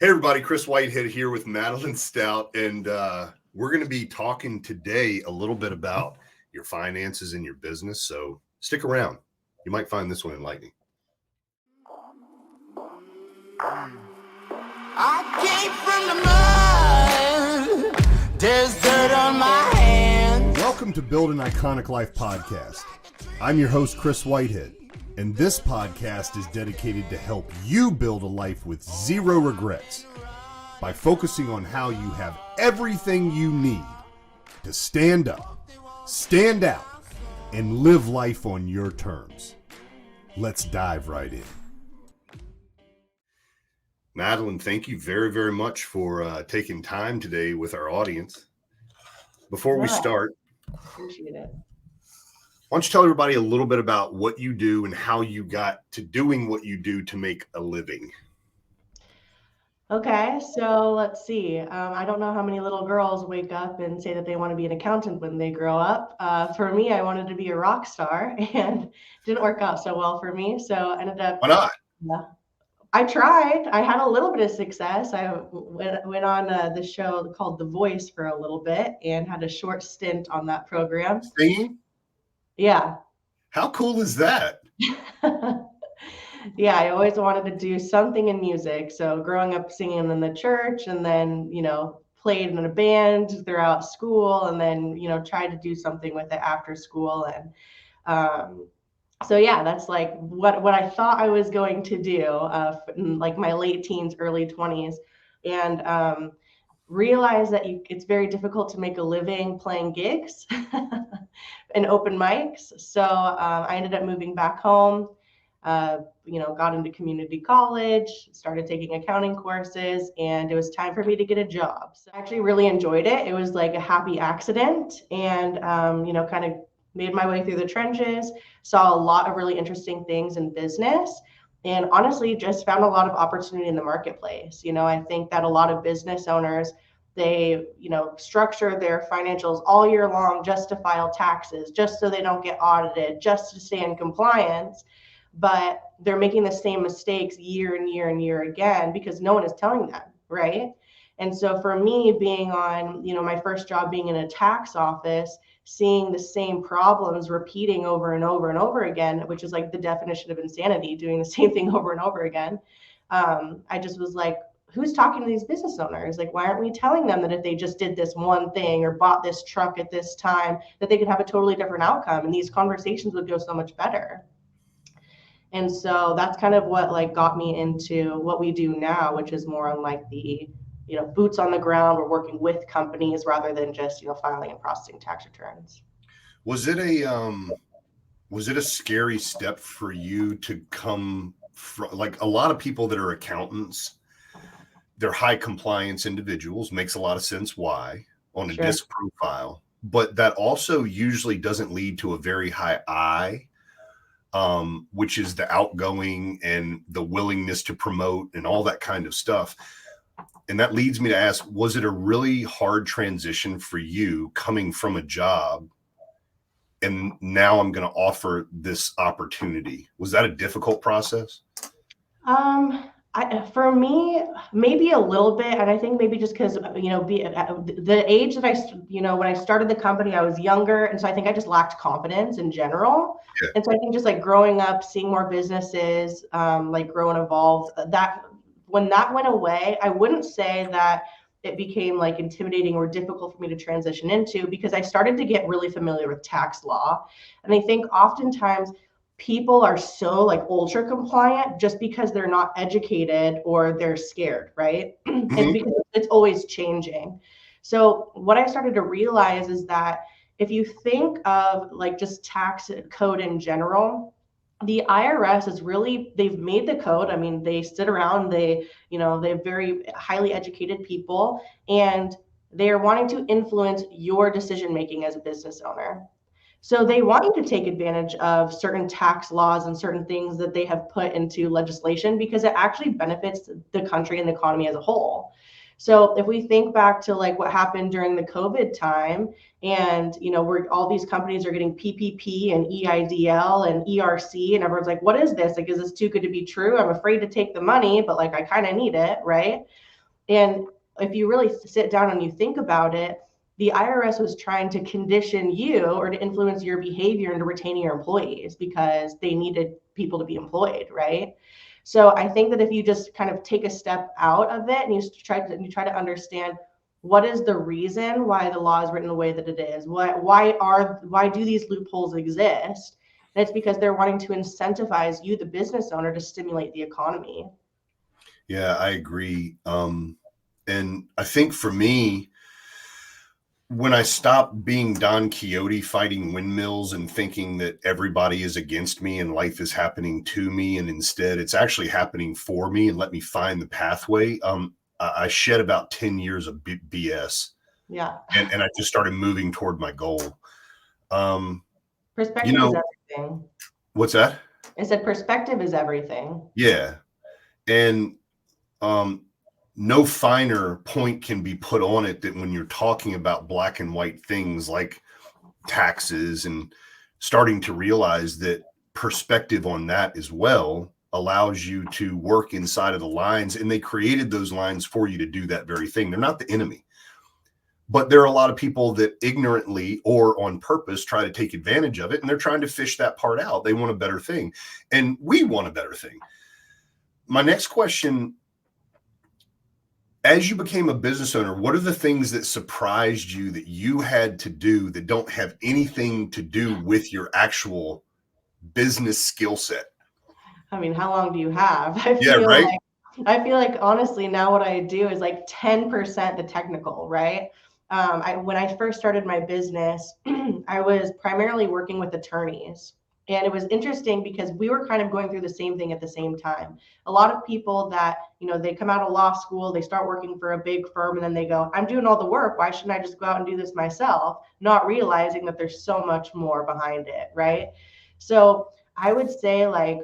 Hey everybody, Chris Whitehead here with Madeline Stout, and we're going to be talking today a little bit about your finances and your business, so stick around. You might find this one enlightening. I came from the mud, there's dirt on my hands. Welcome to Build an Iconic Life podcast. I'm your host, Chris Whitehead. And this podcast is dedicated to help you build a life with zero regrets by focusing on how you have everything you need to stand up, stand out, and live life on your terms. Let's dive right in. Madeline, thank you very, very much for taking time today with our audience. Before we start, appreciate it. Why don't you tell everybody a little bit about what you do and how you got to doing what you do to make a living? Okay, so let's see. I don't know how many little girls wake up and say that they want to be an accountant when they grow up. For me, I wanted to be a rock star and didn't work out so well for me. So I ended up. Why not? I tried. I had a little bit of success. I went on the show called The Voice for a little bit and had a short stint on that program. Singing? Yeah. How cool is that? Yeah, I always wanted to do something in music. So growing up singing in the church and then, played in a band throughout school and then, tried to do something with it after school. And so, yeah, that's like what I thought I was going to do in like my late teens, early 20s. And realize that it's very difficult to make a living playing gigs and open mics. So I ended up moving back home, got into community college, started taking accounting courses, and it was time for me to get a job. So I actually really enjoyed it. It was like a happy accident and, kind of made my way through the trenches, saw a lot of really interesting things in business. And honestly, just found a lot of opportunity in the marketplace. I think that a lot of business owners, they, structure their financials all year long just to file taxes, just so they don't get audited, just to stay in compliance. But they're making the same mistakes year and year and year again because no one is telling them, right? And so for me, being on, my first job being in a tax office, seeing the same problems repeating over and over and over again, which is like the definition of insanity, doing the same thing over and over again. I just was like, who's talking to these business owners? Like, why aren't we telling them that if they just did this one thing or bought this truck at this time, that they could have a totally different outcome and these conversations would go so much better? And so that's kind of what like got me into what we do now, which is more on like the boots on the ground. We're working with companies rather than just, filing and processing tax returns. Was it a scary step for you to come from, like a lot of people that are accountants, they're high compliance individuals, makes a lot of sense why on a DISC profile, but that also usually doesn't lead to a very high I, which is the outgoing and the willingness to promote and all that kind of stuff. And that leads me to ask, was it a really hard transition for you coming from a job and now I'm going to offer this opportunity? Was that a difficult process? For me, maybe a little bit. And I think maybe just because, the age that when I started the company, I was younger. And so I think I just lacked confidence in general. Yeah. And so I think just like growing up, seeing more businesses, like grow and evolve, when that went away, I wouldn't say that it became like intimidating or difficult for me to transition into because I started to get really familiar with tax law. And I think oftentimes people are so like ultra compliant just because they're not educated or they're scared, right? Mm-hmm. And because it's always changing. So what I started to realize is that if you think of like just tax code in general, the IRS is really, they've made the code. I mean, they sit around, they're very highly educated people, and they are wanting to influence your decision-making as a business owner. So they want you to take advantage of certain tax laws and certain things that they have put into legislation because it actually benefits the country and the economy as a whole. So if we think back to like what happened during the COVID time, and we're all these companies are getting PPP and EIDL and ERC, and everyone's like, what is this? Like, is this too good to be true? I'm afraid to take the money, but like I kind of need it, right? And if you really sit down and you think about it, the IRS was trying to condition you or to influence your behavior into retaining your employees because they needed people to be employed, right? So I think that if you just kind of take a step out of it and you try to understand what is the reason why the law is written the way that it is, why do these loopholes exist? And it's because they're wanting to incentivize you, the business owner, to stimulate the economy. Yeah, I agree. And I think for me, when I stopped being Don Quixote fighting windmills and thinking that everybody is against me and life is happening to me, and instead it's actually happening for me and let me find the pathway, I shed about 10 years of BS. Yeah. And I just started moving toward my goal. Perspective is everything. What's that? I said perspective is everything. Yeah. And no finer point can be put on it than when you're talking about black and white things like taxes, and starting to realize that perspective on that as well allows you to work inside of the lines. And they created those lines for you to do that very thing. They're not the enemy, but there are a lot of people that ignorantly or on purpose try to take advantage of it. And they're trying to fish that part out. They want a better thing. And we want a better thing. My next question: as you became a business owner, what are the things that surprised you that you had to do that don't have anything to do with your actual business skill set? I mean, how long do you have? I feel like honestly now what I do is like 10% the technical, right? When I first started my business, I was primarily working with attorneys. And it was interesting because we were kind of going through the same thing at the same time. A lot of people that, they come out of law school, they start working for a big firm, and then they go, I'm doing all the work. Why shouldn't I just go out and do this myself? Not realizing that there's so much more behind it, right? So I would say like,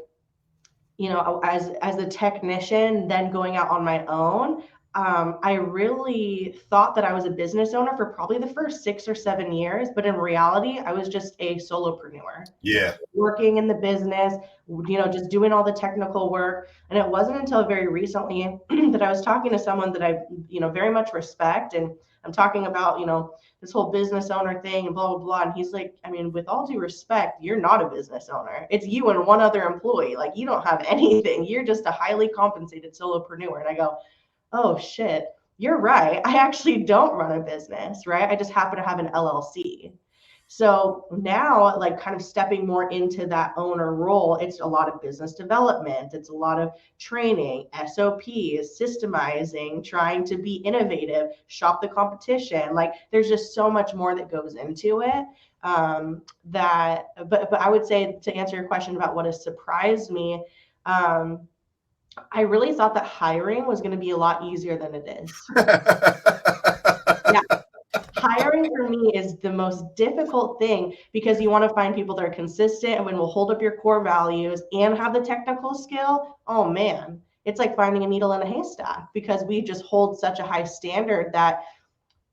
as a technician, then going out on my own, I really thought that I was a business owner for probably the first 6 or 7 years, but in reality, I was just a solopreneur. Yeah. Working in the business, just doing all the technical work. And it wasn't until very recently that I was talking to someone that I, very much respect. And I'm talking about, this whole business owner thing and blah, blah, blah. And he's like, I mean, with all due respect, you're not a business owner. It's you and one other employee. Like, you don't have anything. You're just a highly compensated solopreneur. And I go, oh shit, you're right. I actually don't run a business, right? I just happen to have an LLC. So now, like kind of stepping more into that owner role, it's a lot of business development. It's a lot of training, SOPs, systemizing, trying to be innovative, shop the competition. Like there's just so much more that goes into it. But I would say, to answer your question about what has surprised me, I really thought that hiring was going to be a lot easier than it is. Yeah. Hiring for me is the most difficult thing because you want to find people that are consistent and will hold up your core values and have the technical skill. Oh man, it's like finding a needle in a haystack because we just hold such a high standard that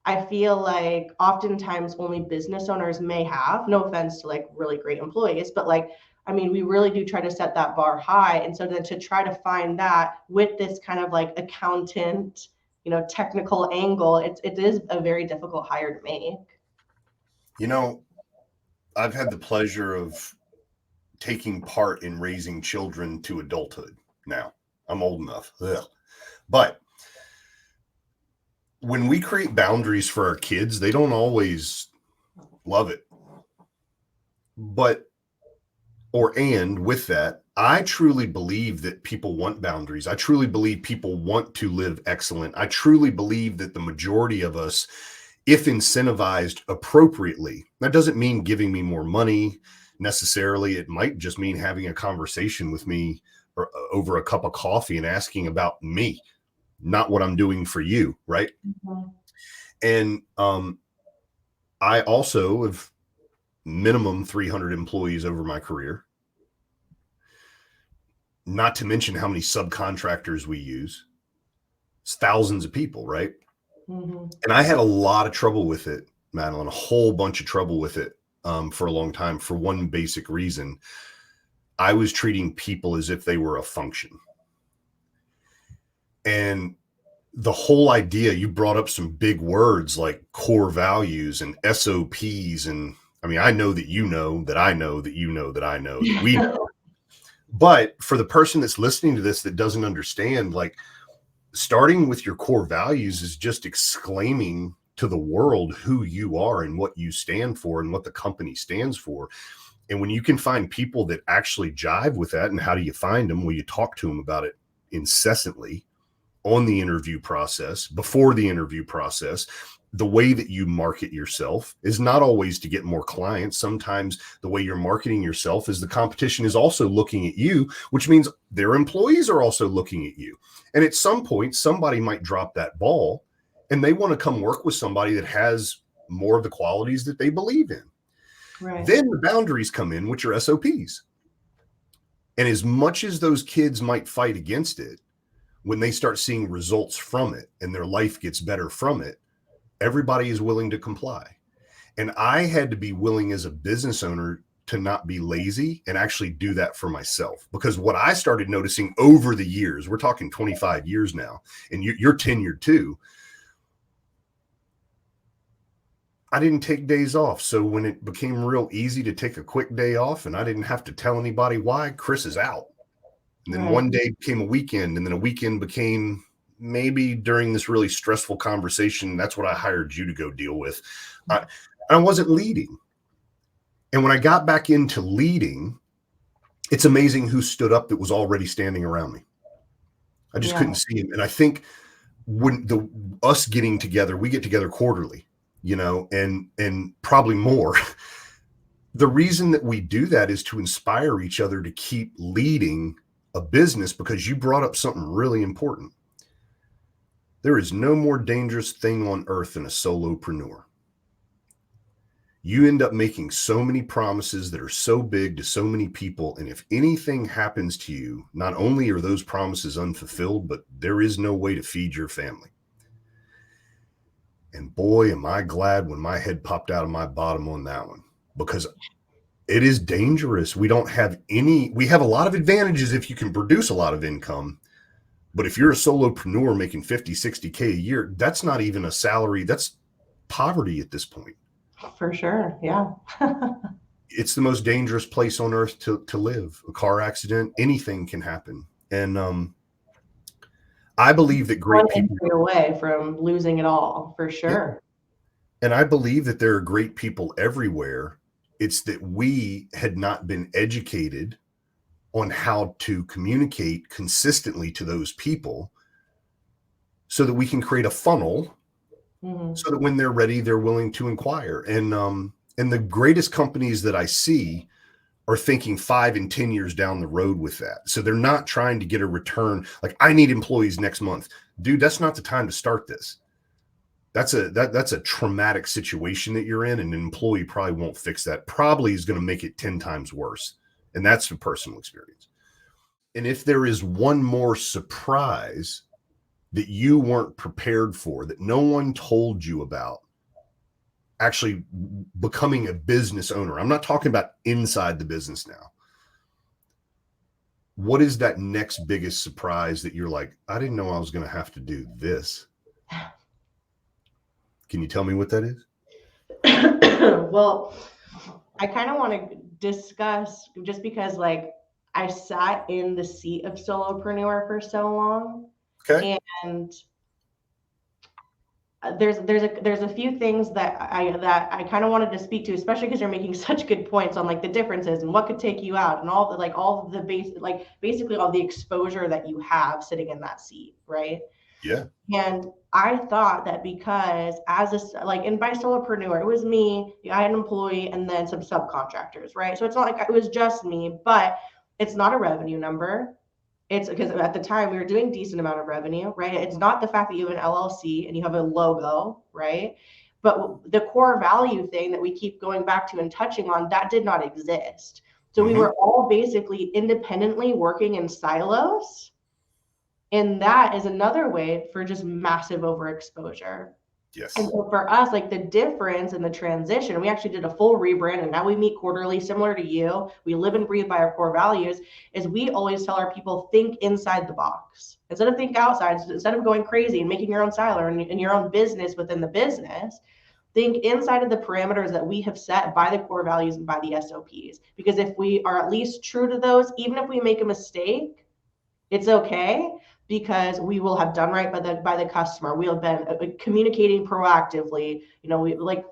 I feel like oftentimes only business owners may have. No offense to like really great employees, but like, I mean, we really do try to set that bar high. And so then to try to find that with this kind of like accountant, technical angle, it is a very difficult hire to make. I've had the pleasure of taking part in raising children to adulthood. Now I'm old enough. Ugh. But when we create boundaries for our kids, they don't always love it. And with that, I truly believe that people want boundaries. I truly believe people want to live excellent. I truly believe that the majority of us, if incentivized appropriately, that doesn't mean giving me more money necessarily. It might just mean having a conversation with me or over a cup of coffee and asking about me, not what I'm doing for you, right? Mm-hmm. And I also have minimum 300 employees over my career, not to mention how many subcontractors we use. It's thousands of people, right? Mm-hmm. And I had a lot of trouble with it, Madeline, a whole bunch of trouble with it for a long time for one basic reason. I was treating people as if they were a function. And the whole idea, you brought up some big words like core values and SOPs. And I mean, I know that you know that I know that you know that I know that we know. But for the person that's listening to this that doesn't understand, like starting with your core values is just exclaiming to the world who you are and what you stand for and what the company stands for. And when you can find people that actually jive with that, and how do you find them? Well, you talk to them about it incessantly on the interview process, before the interview process. The way that you market yourself is not always to get more clients. Sometimes the way you're marketing yourself is the competition is also looking at you, which means their employees are also looking at you. And at some point, somebody might drop that ball and they want to come work with somebody that has more of the qualities that they believe in. Right. Then the boundaries come in, which are SOPs. And as much as those kids might fight against it, when they start seeing results from it and their life gets better from it, everybody is willing to comply. And I had to be willing as a business owner to not be lazy and actually do that for myself. Because what I started noticing over the years, we're talking 25 years now, and you're tenured too, I didn't take days off. So when it became real easy to take a quick day off and I didn't have to tell anybody why, Chris is out. And then one day became a weekend, and then a weekend became maybe during this really stressful conversation. That's what I hired you to go deal with. I wasn't leading. And when I got back into leading, it's amazing who stood up that was already standing around me. I just couldn't see him. And I think when us getting together, we get together quarterly, you know, and probably more. The reason that we do that is to inspire each other to keep leading a business, because you brought up something really important. There is no more dangerous thing on earth than a solopreneur. You end up making so many promises that are so big to so many people. And if anything happens to you, not only are those promises unfulfilled, but there is no way to feed your family. And boy, am I glad when my head popped out of my bottom on that one, because it is dangerous. We have a lot of advantages if you can produce a lot of income. But if you're a solopreneur making 50, 60K a year, that's not even a salary. That's poverty at this point. For sure. Yeah. It's the most dangerous place on earth to live. A car accident, anything can happen. And I believe that great people are away from losing it all, for sure. Yeah. And I believe that there are great people everywhere. It's that we had not been educated on how to communicate consistently to those people so that we can create a funnel so that when they're ready, they're willing to inquire. And the greatest companies that I see are thinking 5 and 10 years down the road with that. So they're not trying to get a return. Like, I need employees next month. Dude, that's not the time to start this. That's a traumatic situation that you're in, and an employee probably won't fix that. Probably is going to make it 10 times worse. And that's from personal experience. And if there is one more surprise that you weren't prepared for, that no one told you about, actually becoming a business owner, I'm not talking about inside the business now. What is that next biggest surprise that you're like, I didn't know I was going to have to do this? Can you tell me what that is? Well, I kind of want to discuss, just because like I sat in the seat of solopreneur for so long. Okay. And there's a few things that I kind of wanted to speak to, especially because you're making such good points on like the differences and what could take you out and all the basically all the exposure that you have sitting in that seat, right? Yeah. And I thought that because and by solopreneur, it was me, I had an employee, and then some subcontractors, right? So it's not like it was just me, but it's not a revenue number. It's because at the time we were doing decent amount of revenue, right? It's not the fact that you have an LLC and you have a logo, right? But the core value thing that we keep going back to and touching on, that did not exist. So we were all basically independently working in silos. And that is another way for just massive overexposure. Yes. And so for us, like the difference in the transition, we actually did a full rebrand and now we meet quarterly, similar to you. We live and breathe by our core values. Is we always tell our people, think inside the box instead of think outside, instead of going crazy and making your own silo and your own business within the business. Think inside of the parameters that we have set by the core values and by the SOPs. Because if we are at least true to those, even if we make a mistake, it's okay, because we will have done right by the customer. We have been communicating proactively. You know,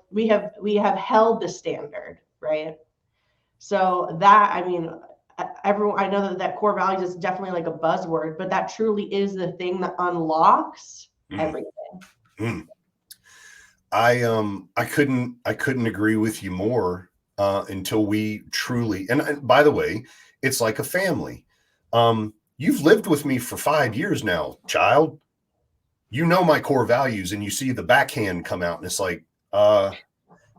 we have held the standard, right? So that, I mean, everyone, I know that core values is definitely like a buzzword, but that truly is the thing that unlocks everything. Mm. I couldn't agree with you more until we truly, and by the way, it's like a family. You've lived with me for 5 years now, child. You know my core values, and you see the backhand come out, and it's like,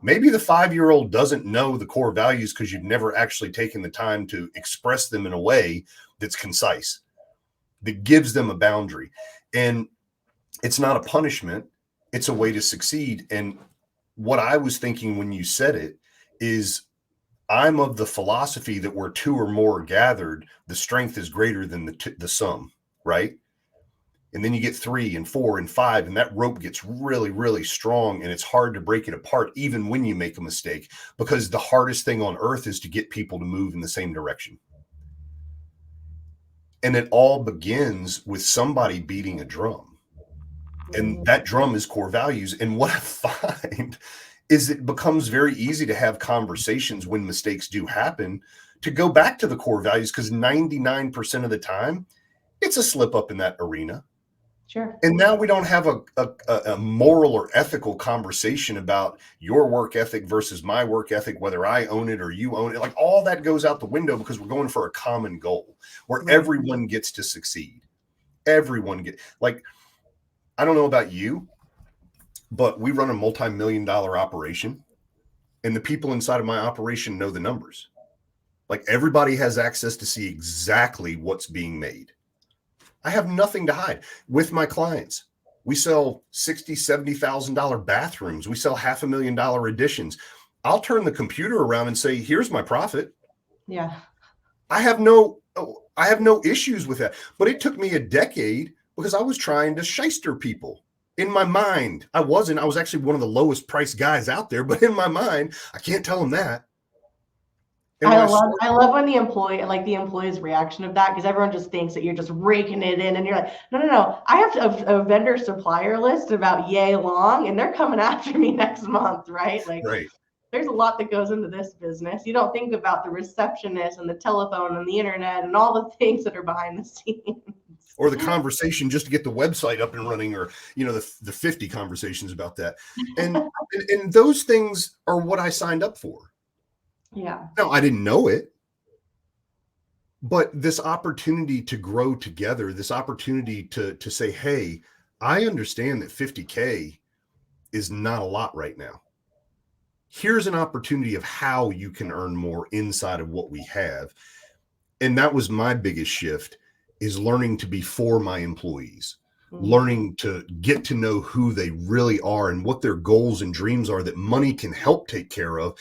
maybe the 5-year-old doesn't know the core values because you've never actually taken the time to express them in a way that's concise, that gives them a boundary. And it's not a punishment. It's a way to succeed. And what I was thinking when you said it is, I'm of the philosophy that where two or more are gathered, the strength is greater than the sum, right? And then you get 3 and 4 and 5, and that rope gets really, really strong, and it's hard to break it apart even when you make a mistake, because the hardest thing on earth is to get people to move in the same direction. And it all begins with somebody beating a drum. And that drum is core values. And what I find is it becomes very easy to have conversations when mistakes do happen to go back to the core values, because 99% of the time it's a slip up in that arena. Sure. And now we don't have a moral or ethical conversation about your work ethic versus my work ethic, whether I own it or you own it. Like, all that goes out the window because we're going for a common goal where everyone gets to succeed. Everyone like, I don't know about you, but we run a multi-million-dollar operation, and the people inside of my operation know the numbers. Like, everybody has access to see exactly what's being made. I have nothing to hide with my clients. We sell $60,000, $70,000 bathrooms. We sell $500,000 additions. I'll turn the computer around and say, here's my profit. Yeah. I have no issues with that. But it took me a decade because I was trying to shyster people. In my mind, I wasn't. I was actually one of the lowest priced guys out there, but in my mind, I can't tell them that. And I love when the employee's reaction of that, because everyone just thinks that you're just raking it in, and you're like, no. I have a vendor supplier list about yay long, and they're coming after me next month, right? Like, right. There's a lot that goes into this business. You don't think about the receptionist and the telephone and the internet and all the things that are behind the scenes. Or the conversation just to get the website up and running, or, you know, the 50 conversations about that. And those things are what I signed up for. Yeah. No, I didn't know it. But this opportunity to grow together, this opportunity to say, hey, I understand that 50K is not a lot right now. Here's an opportunity of how you can earn more inside of what we have. And that was my biggest shift, is learning to be for my employees, learning to get to know who they really are and what their goals and dreams are that money can help take care of.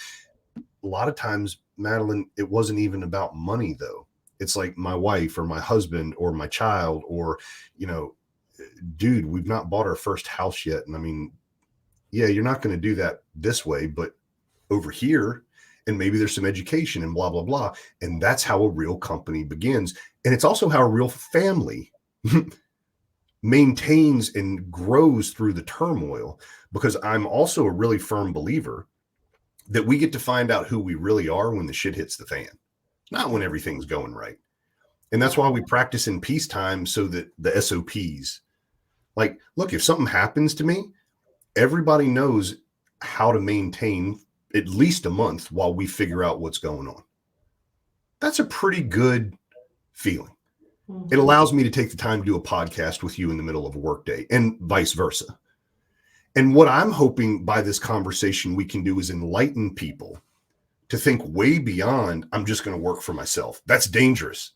A lot of times, Madeline, it wasn't even about money, though. It's like my wife or my husband or my child, or, you know, dude, we've not bought our first house yet. And I mean, yeah, you're not going to do that this way, but over here, and maybe there's some education and blah, blah, blah. And that's how a real company begins. And it's also how a real family maintains and grows through the turmoil, because I'm also a really firm believer that we get to find out who we really are when the shit hits the fan, not when everything's going right. And that's why we practice in peacetime, so that the SOPs, like, look, if something happens to me, everybody knows how to maintain at least a month while we figure out what's going on. That's a pretty good feeling. It allows me to take the time to do a podcast with you in the middle of a workday, and vice versa. And what I'm hoping by this conversation we can do is enlighten people to think way beyond, I'm just going to work for myself. That's dangerous.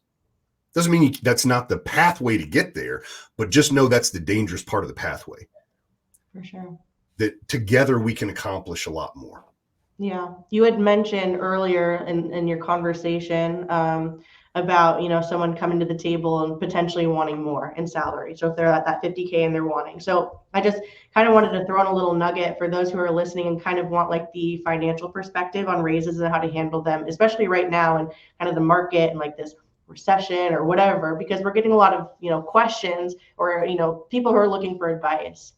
Doesn't mean that's not the pathway to get there, but just know that's the dangerous part of the pathway. For sure. That together we can accomplish a lot more. Yeah. You had mentioned earlier in your conversation about, someone coming to the table and potentially wanting more in salary. So if they're at that 50K and they're wanting. So I just kind of wanted to throw in a little nugget for those who are listening and kind of want like the financial perspective on raises and how to handle them, especially right now and kind of the market and like this recession or whatever, because we're getting a lot of, questions or, people who are looking for advice.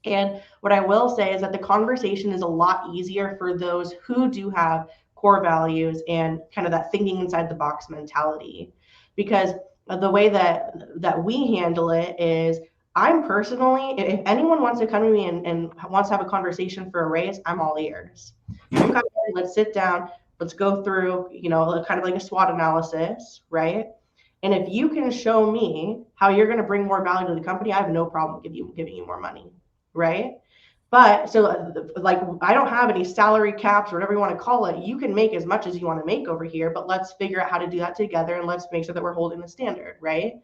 And what I will say is that the conversation is a lot easier for those who do have core values and kind of that thinking inside the box mentality. Because the way that we handle it is, I'm personally, if anyone wants to come to me and wants to have a conversation for a raise, I'm all ears. You come in, let's sit down, let's go through, kind of like a SWOT analysis, right? And if you can show me how you're going to bring more value to the company, I have no problem giving you more money. Right. But so like, I don't have any salary caps or whatever you want to call it. You can make as much as you want to make over here, but let's figure out how to do that together. And let's make sure that we're holding the standard. Right.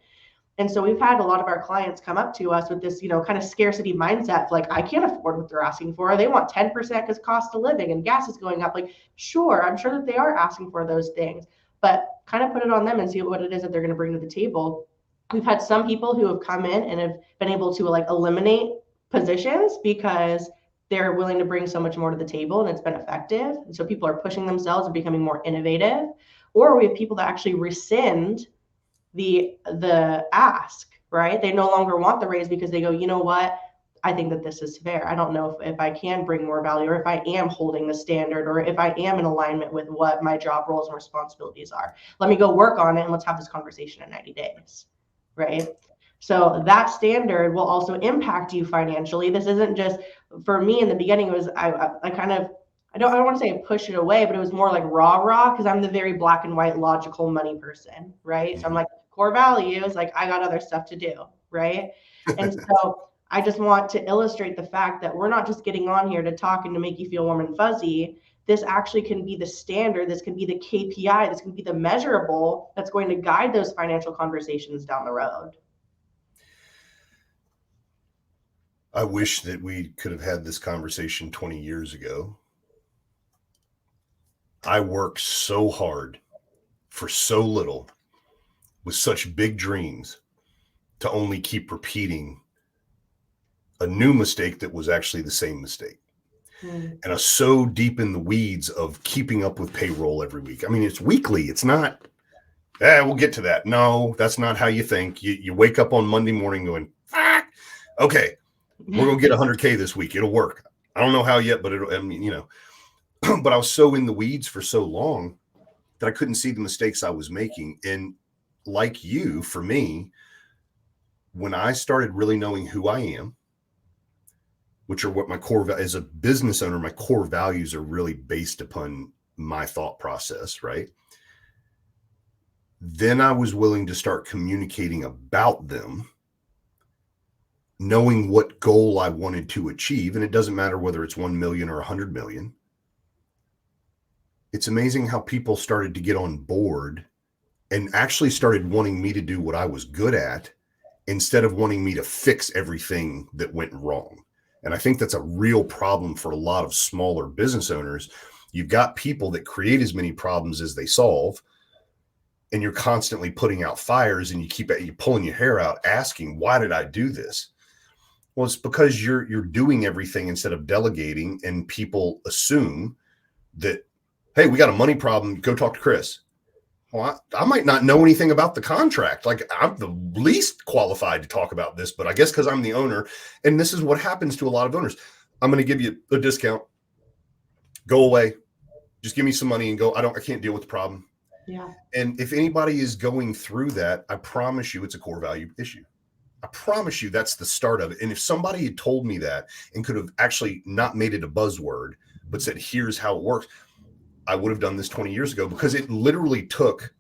And so we've had a lot of our clients come up to us with this, kind of scarcity mindset. Like, I can't afford what they're asking for. They want 10% because cost of living and gas is going up. Like, sure, I'm sure that they are asking for those things, but kind of put it on them and see what it is that they're going to bring to the table. We've had some people who have come in and have been able to like eliminate positions because they're willing to bring so much more to the table and it's been effective. And so people are pushing themselves and becoming more innovative. Or we have people that actually rescind the ask, right? They no longer want the raise because they go, you know what? I think that this is fair. I don't know if I can bring more value or if I am holding the standard or if I am in alignment with what my job roles and responsibilities are. Let me go work on it and let's have this conversation in 90 days, right? So that standard will also impact you financially. This isn't just, for me in the beginning, it was, I don't want to say push it away, but it was more like rah, because I'm the very black and white logical money person, right? So I'm like, core values, like I got other stuff to do, right? And so I just want to illustrate the fact that we're not just getting on here to talk and to make you feel warm and fuzzy. This actually can be the standard. This can be the KPI. This can be the measurable that's going to guide those financial conversations down the road. I wish that we could have had this conversation 20 years ago. I worked so hard for so little with such big dreams to only keep repeating a new mistake that was actually the same mistake. And I was so deep in the weeds of keeping up with payroll every week. I mean, it's weekly. It's not, we'll get to that. No, that's not how you think. You wake up on Monday morning going, okay, we're going to get 100K this week. It'll work. I don't know how yet, but but I was so in the weeds for so long that I couldn't see the mistakes I was making. And like you, for me, when I started really knowing who I am, which are what my core, as a business owner, my core values are really based upon my thought process, right? Then I was willing to start communicating about them, knowing what goal I wanted to achieve. And it doesn't matter whether it's 1 million or 100 million. It's amazing how people started to get on board and actually started wanting me to do what I was good at instead of wanting me to fix everything that went wrong. And I think that's a real problem for a lot of smaller business owners. You've got people that create as many problems as they solve, and you're constantly putting out fires, and you're pulling your hair out asking, why did I do this? Well, it's because you're doing everything instead of delegating, and people assume that, hey, we got a money problem, go talk to Chris. Well, I might not know anything about the contract. Like, I'm the least qualified to talk about this, but I guess because I'm the owner, and this is what happens to a lot of owners. I'm going to give you a discount. Go away. Just give me some money and go. I can't deal with the problem. Yeah. And if anybody is going through that, I promise you it's a core value issue. I promise you that's the start of it. And if somebody had told me that and could have actually not made it a buzzword, but said, here's how it works, I would have done this 20 years ago, because it literally took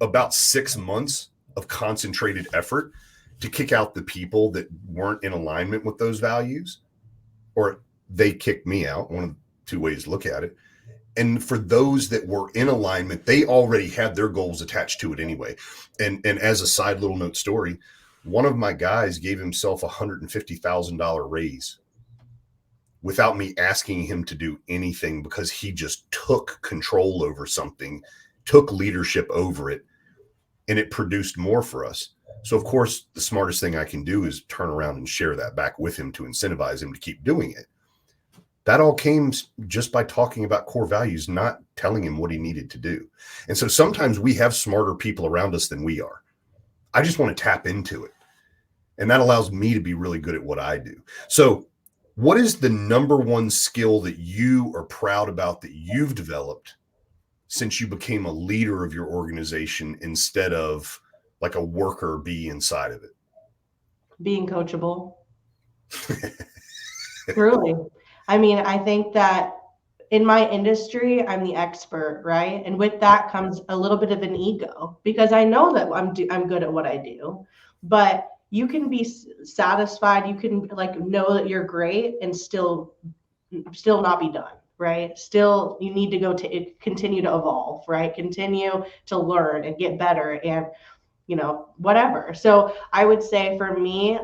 about 6 months of concentrated effort to kick out the people that weren't in alignment with those values, or they kicked me out. One of the two ways to look at it. And for those that were in alignment, they already had their goals attached to it anyway. And as a side little note story, one of my guys gave himself $150,000 raise without me asking him to do anything, because he just took control over something, took leadership over it, and it produced more for us. So of course, the smartest thing I can do is turn around and share that back with him to incentivize him to keep doing it. That all came just by talking about core values, not telling him what he needed to do. And so sometimes we have smarter people around us than we are. I just want to tap into it. And that allows me to be really good at what I do. So what is the number one skill that you are proud about that you've developed since you became a leader of your organization instead of like a worker bee inside of it? Being coachable. Truly. I mean, I think that in my industry, I'm the expert, right? And with that comes a little bit of an ego, because I know that I'm good at what I do, but you can be satisfied. You can like know that you're great and still not be done, right? Still, you need to continue to evolve, right? Continue to learn and get better and, whatever. So I would say for me,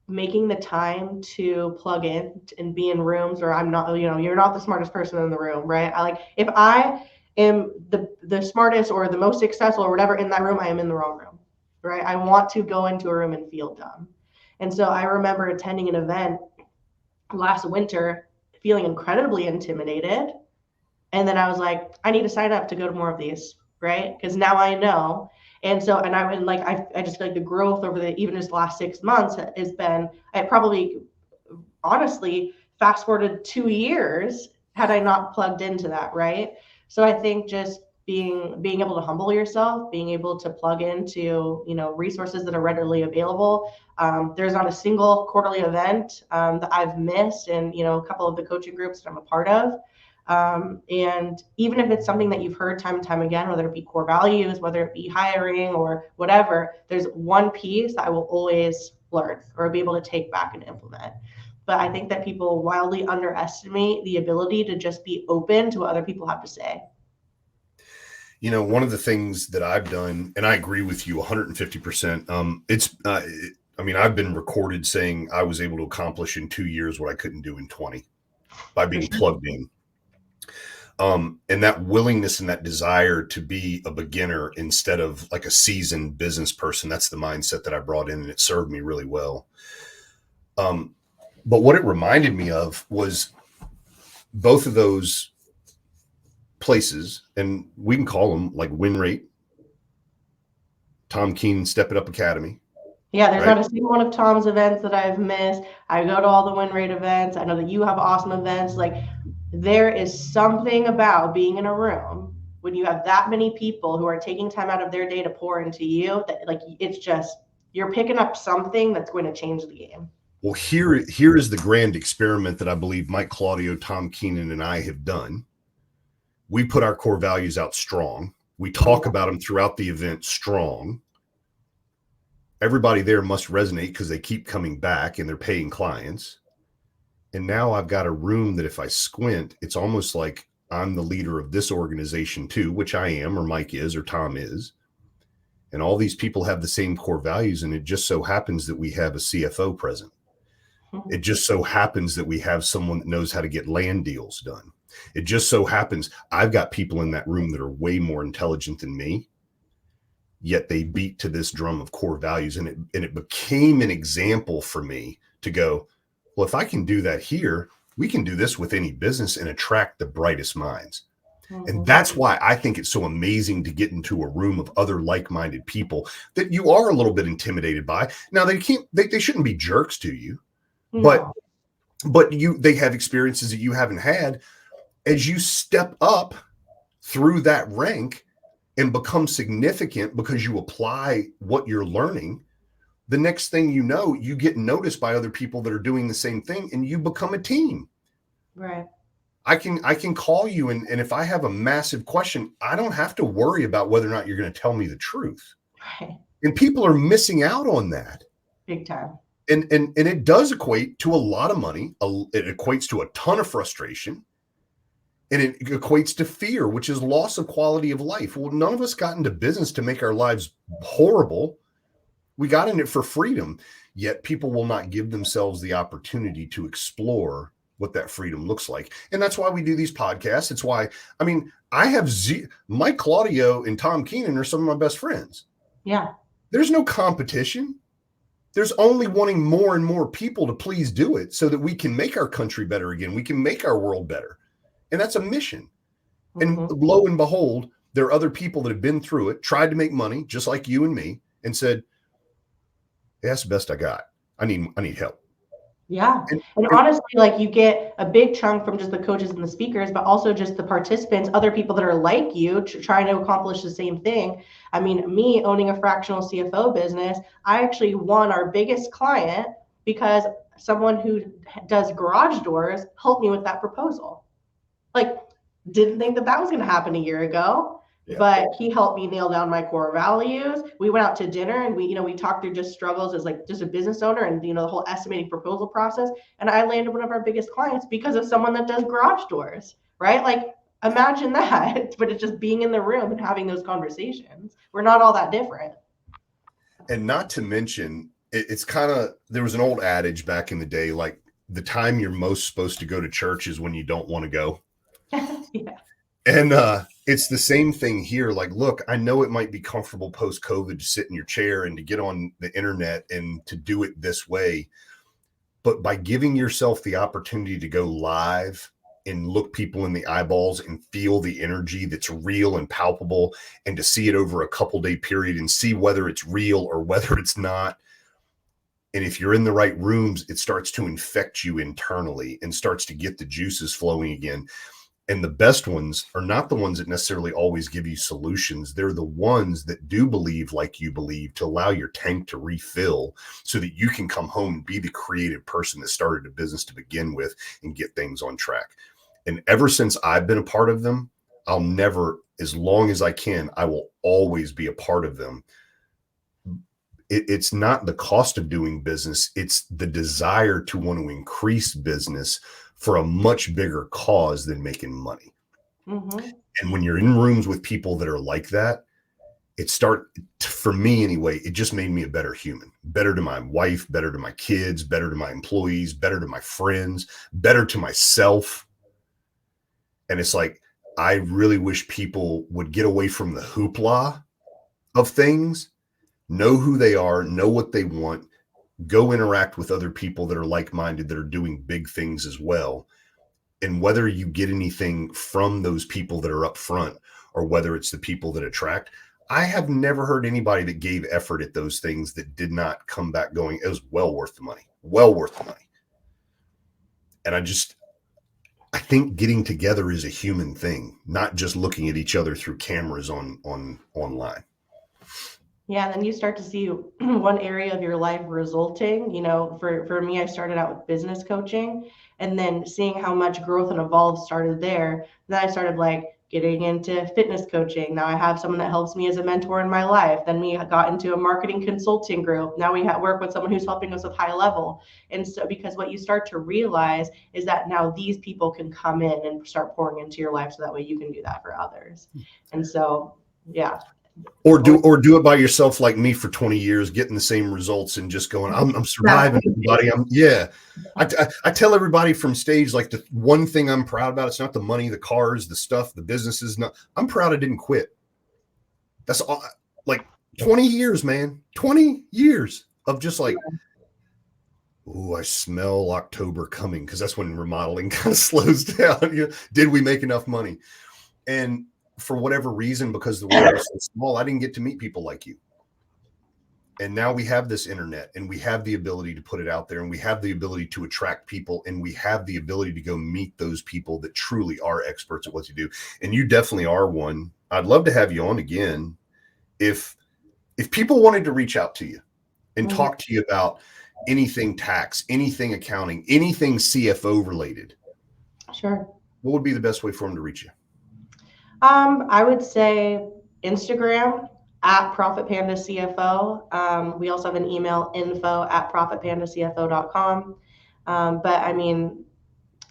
making the time to plug in and be in rooms where I'm not, you're not the smartest person in the room, right? If I am the smartest or the most successful or whatever in that room, I am in the wrong room, right? I want to go into a room and feel dumb. And so I remember attending an event last winter, feeling incredibly intimidated. And then I was like, I need to sign up to go to more of these, right? Because now I know. And so, and I just feel like the growth over even this last 6 months has been, I probably honestly fast forwarded 2 years had I not plugged into that, right? So I think just being able to humble yourself, being able to plug into, resources that are readily available. There's not a single quarterly event that I've missed, and, a couple of the coaching groups that I'm a part of. And even if it's something that you've heard time and time again, whether it be core values, whether it be hiring or whatever, there's one piece that I will always learn or be able to take back and implement. But I think that people wildly underestimate the ability to just be open to what other people have to say. One of the things that I've done, and I agree with you 150%. I've been recorded saying I was able to accomplish in 2 years what I couldn't do in 20 by being plugged in. And that willingness and that desire to be a beginner instead of like a seasoned business person, that's the mindset that I brought in, and it served me really well. But what it reminded me of was both of those places, and we can call them like Win Rate, Tom Keenan Step It Up Academy. Yeah, there's not a single one of Tom's events that I've missed. I go to all the Win Rate events. I know that you have awesome events. Like, there is something about being in a room when you have that many people who are taking time out of their day to pour into you, that like, it's just, you're picking up something that's going to change the game. Well, here is the grand experiment that I believe Mike Claudio, Tom Keenan, and I have done. We put our core values out strong. We talk about them throughout the event strong. Everybody there must resonate because they keep coming back and they're paying clients. And now I've got a room that if I squint, it's almost like I'm the leader of this organization too, which I am, or Mike is, or Tom is. And all these people have the same core values. And it just so happens that we have a CFO present. It just so happens that we have someone that knows how to get land deals done. It just so happens I've got people in that room that are way more intelligent than me, yet they beat to this drum of core values. And it became an example for me to go, well, if I can do that here, we can do this with any business and attract the brightest minds. And that's why I think it's so amazing to get into a room of other like-minded people that you are a little bit intimidated by. Now, they shouldn't be jerks to you, but they have experiences that you haven't had. As you step up through that rank and become significant because you apply what you're learning, the next thing you know, you get noticed by other people that are doing the same thing and you become a team. Right. I can call you and if I have a massive question, I don't have to worry about whether or not you're going to tell me the truth. Right. And people are missing out on that. Big time. And it does equate to a lot of money. It equates to a ton of frustration. And it equates to fear, which is loss of quality of life. Well, none of us got into business to make our lives horrible. We got in it for freedom, yet people will not give themselves the opportunity to explore what that freedom looks like. And that's why we do these podcasts. It's why, I mean, I have Mike Claudio and Tom Keenan are some of my best friends. Yeah. There's no competition. There's only wanting more and more people to please do it so that we can make our country better again. We can make our world better. And that's a mission. And lo and behold, there are other people that have been through it, tried to make money, just like you and me, and said, hey, that's the best I got. I need help. Yeah. And honestly, like you get a big chunk from just the coaches and the speakers, but also just the participants, other people that are like you trying to accomplish the same thing. I mean, me owning a fractional CFO business, I actually won our biggest client because someone who does garage doors helped me with that proposal. Like, didn't think that was going to happen a year ago, but he helped me nail down my core values. We went out to dinner and we talked through just struggles as like just a business owner and, the whole estimating proposal process. And I landed one of our biggest clients because of someone that does garage doors, right? Like, imagine that, but it's just being in the room and having those conversations. We're not all that different. And not to mention, it's kind of, there was an old adage back in the day, like the time you're most supposed to go to church is when you don't want to go. Yeah. And it's the same thing here. Like, look, I know it might be comfortable post-COVID to sit in your chair and to get on the internet and to do it this way. But by giving yourself the opportunity to go live and look people in the eyeballs and feel the energy that's real and palpable, and to see it over a couple-day period and see whether it's real or whether it's not. And if you're in the right rooms, it starts to infect you internally and starts to get the juices flowing again. And the best ones are not the ones that necessarily always give you solutions. They're the ones that do believe like you believe, to allow your tank to refill so that you can come home and be the creative person that started a business to begin with and get things on track. And ever since I've been a part of them, I'll never, as long as I can, I will always be a part of them. It's not the cost of doing business. It's the desire to want to increase business for a much bigger cause than making money. And when you're in rooms with people that are like that, for me anyway, it just made me a better human, better to my wife, better to my kids, better to my employees, better to my friends, better to myself. And it's like, I really wish people would get away from the hoopla of things, know who they are, know what they want, go interact with other people that are like-minded, that are doing big things as well. And whether you get anything from those people that are up front or whether it's the people that attract, I have never heard anybody that gave effort at those things that did not come back going, it was well worth the money, well worth the money. And I think getting together is a human thing, not just looking at each other through cameras online. Yeah, and then you start to see one area of your life resulting. For me, I started out with business coaching, and then seeing how much growth and evolve started there. Then I started like getting into fitness coaching. Now I have someone that helps me as a mentor in my life. Then we got into a marketing consulting group. Now we work with someone who's helping us with high level. And so, because what you start to realize is that now these people can come in and start pouring into your life, so that way you can do that for others. And so, yeah. Or do it by yourself, like me, for 20 years, getting the same results and just going, I'm surviving, everybody. I tell everybody from stage, like, the one thing I'm proud about, it's not the money, the cars, the stuff, the businesses. No, I'm proud I didn't quit. That's all. Like 20 years, man, 20 years of just like, oh, I smell October coming, because that's when remodeling kind of slows down. Did we make enough money? And for whatever reason, because the world is so small, I didn't get to meet people like you. And now we have this internet, and we have the ability to put it out there, and we have the ability to attract people, and we have the ability to go meet those people that truly are experts at what you do. And you definitely are one. I'd love to have you on again. If people wanted to reach out to you and talk to you about anything tax, anything accounting, anything CFO related, sure, what would be the best way for them to reach you? I would say Instagram at Profit Panda CFO. We also have an email, info@profitpandacfo.com. But I mean,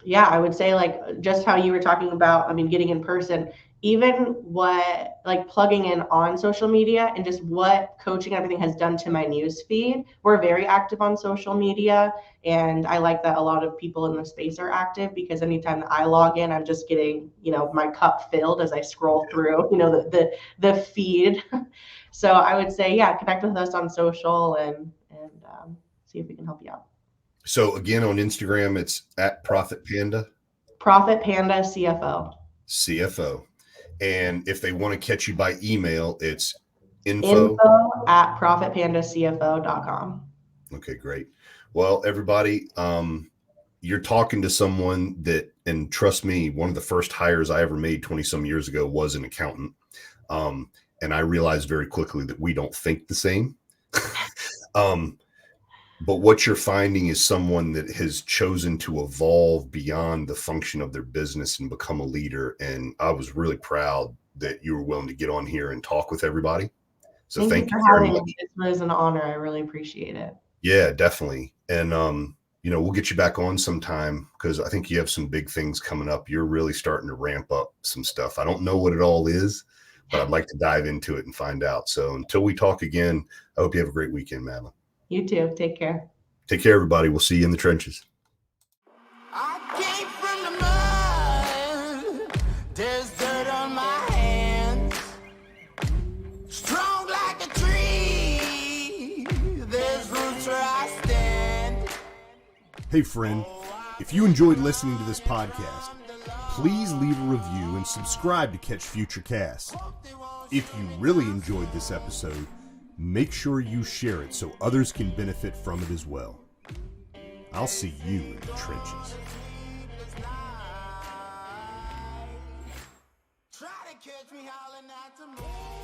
Yeah, I would say like just how you were talking about, I mean, getting in person, even what like plugging in on social media and just what coaching everything has done to my news feed. We're very active on social media, and I like that a lot of people in the space are active because anytime that I log in, I'm just getting, my cup filled as I scroll through, the feed. So I would say, yeah, connect with us on social and see if we can help you out. So again, on Instagram, it's at Profit Panda. Profit Panda CFO. CFO. And if they want to catch you by email, it's info at profitpandacfo.com. Okay, great. Well, everybody, you're talking to someone that, and trust me, one of the first hires I ever made 20 some years ago was an accountant. And I realized very quickly that we don't think the same. But what you're finding is someone that has chosen to evolve beyond the function of their business and become a leader. And I was really proud that you were willing to get on here and talk with everybody. So thank you very much. It was an honor. I really appreciate it. Yeah, definitely. And, we'll get you back on sometime because I think you have some big things coming up. You're really starting to ramp up some stuff. I don't know what it all is, but I'd like to dive into it and find out. So until we talk again, I hope you have a great weekend, Madeline. You too. Take care. Take care, everybody. We'll see you in the trenches. I came from the mud. There's dirt on my hands. Strong like a tree. There's roots where I stand. Hey, friend. If you enjoyed listening to this podcast, please leave a review and subscribe to catch future casts. If you really enjoyed this episode, make sure you share it so others can benefit from it as well. I'll see you in the trenches. Try to catch me howling at the moon.